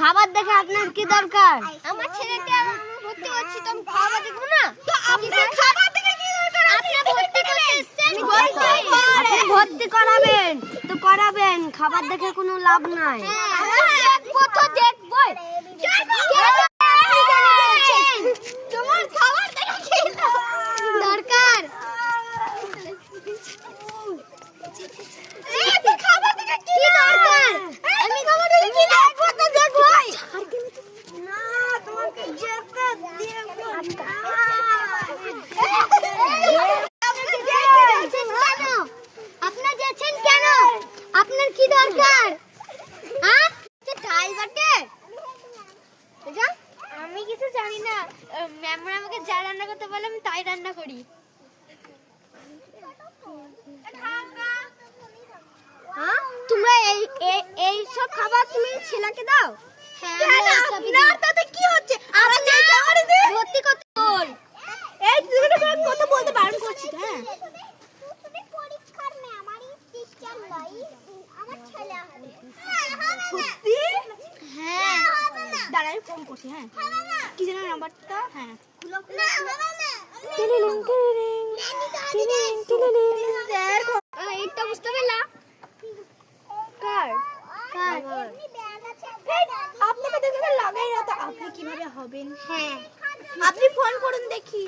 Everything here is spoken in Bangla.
খাবার দেখে আপনার কি দরকার? আমার ছেলেকে ভর্তি করছি, তো আমি খাবার দেখবো না? তো আপনার খাবার দেখে কি দরকার? আপনি ভর্তি করতে এসেছেন, আপনি ভর্তি করাবেন তো করাবেন, খাবার দেখে কোনো লাভ নাই। দেখবো তো দেখবো, তোমার খাবার দেখে কি দরকার? খাবার দেখে কি দরকার? আমি খাবার দেখে কি দেখবো তো দেখবো না, তোমাকে যেতে দেবো না। আপনার যাচ্ছেন কেন? আপনার কি দরকার? হ্যাঁ, ঢাল বাটে। আমি কিছু জানি না, ম্যামরা আমাকে যা রান্না করতে বলে আমি তাই রান্না করি। হ্যাঁ, তোমরা এই সব খাবার তুমি ছেলেকে দাও? হ্যাঁ, না তাতে কি হচ্ছে? আমরা যে খাবারই দিই ভর্তি করতে বল। এই তুমি কথা বলতে বারণ করছি। হ্যাঁ, তুমি পরীক্ষার মে আমারই টিচার লই, আমার ছেলে হবে। সত্যি? হ্যাঁ, দাঁড়াই ফোন করছি। হ্যাঁ, কি জানো নাম্বারটা? হ্যাঁ, খুলো না বাবা না, টিলিং টিলিং টিলিং টিলিং। স্যার এইটা বুঝতে পারলা? কার কার আপনি তো দেখে লাগাই না, তো আপনি কিভাবে হবেন? হ্যাঁ, আপনি ফোন করুন দেখি।